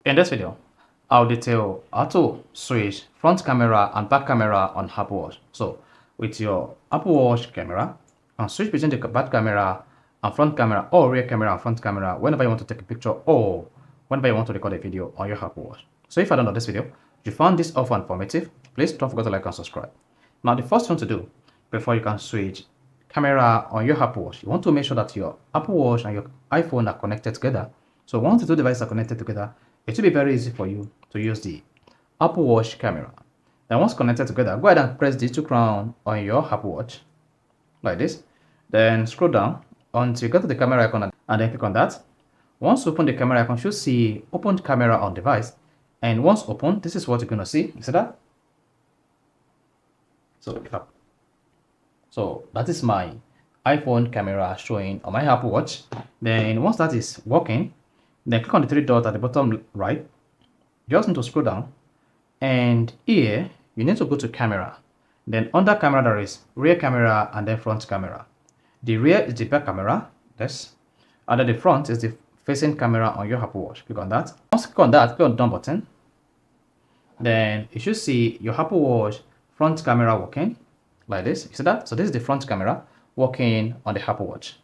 In this video, I'll detail how to switch front camera and back camera on Apple Watch. So with your Apple Watch camera, and switch between the back camera and front camera, or rear camera and front camera whenever you want to take a picture or whenever you want to record a video on your Apple Watch. So if I don't know this video, if you found this helpful and informative, please don't forget to like and subscribe. Now the first thing to do before you can switch camera on your Apple Watch, you want to make sure that your Apple Watch and your iPhone are connected together. So once the two devices are connected together, it will be very easy for you to use the Apple Watch camera. Then once connected together, go ahead and press the two crown on your Apple Watch like this. Then scroll down until you get to the camera icon and then click on that. Once you open the camera icon, you should see open camera on device. And once open, this is what you're going to see. You see that? So that is my iPhone camera showing on my Apple Watch. Then once that is working, then click on the three dots at the bottom right. You just need to scroll down, and here you need to go to camera. Then under camera there is rear camera and then front camera. The rear is the back camera, yes, and then the front is the facing camera on your Apple Watch. Click on that. Once you click on that, click on the done button. Then you should see your Apple Watch front camera working like this. You see that? So this is the front camera working on the Apple Watch.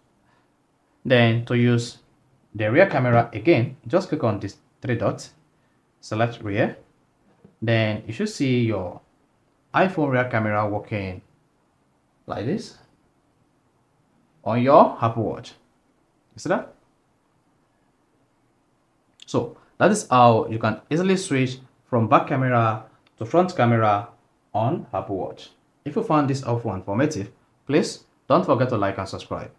Then to use the rear camera again, just click on these three dots, select rear. Then you should see your iPhone rear camera working like this on your Apple Watch. You see that? So that is how you can easily switch from back camera to front camera on Apple Watch. If you found this helpful and informative, please don't forget to like and subscribe.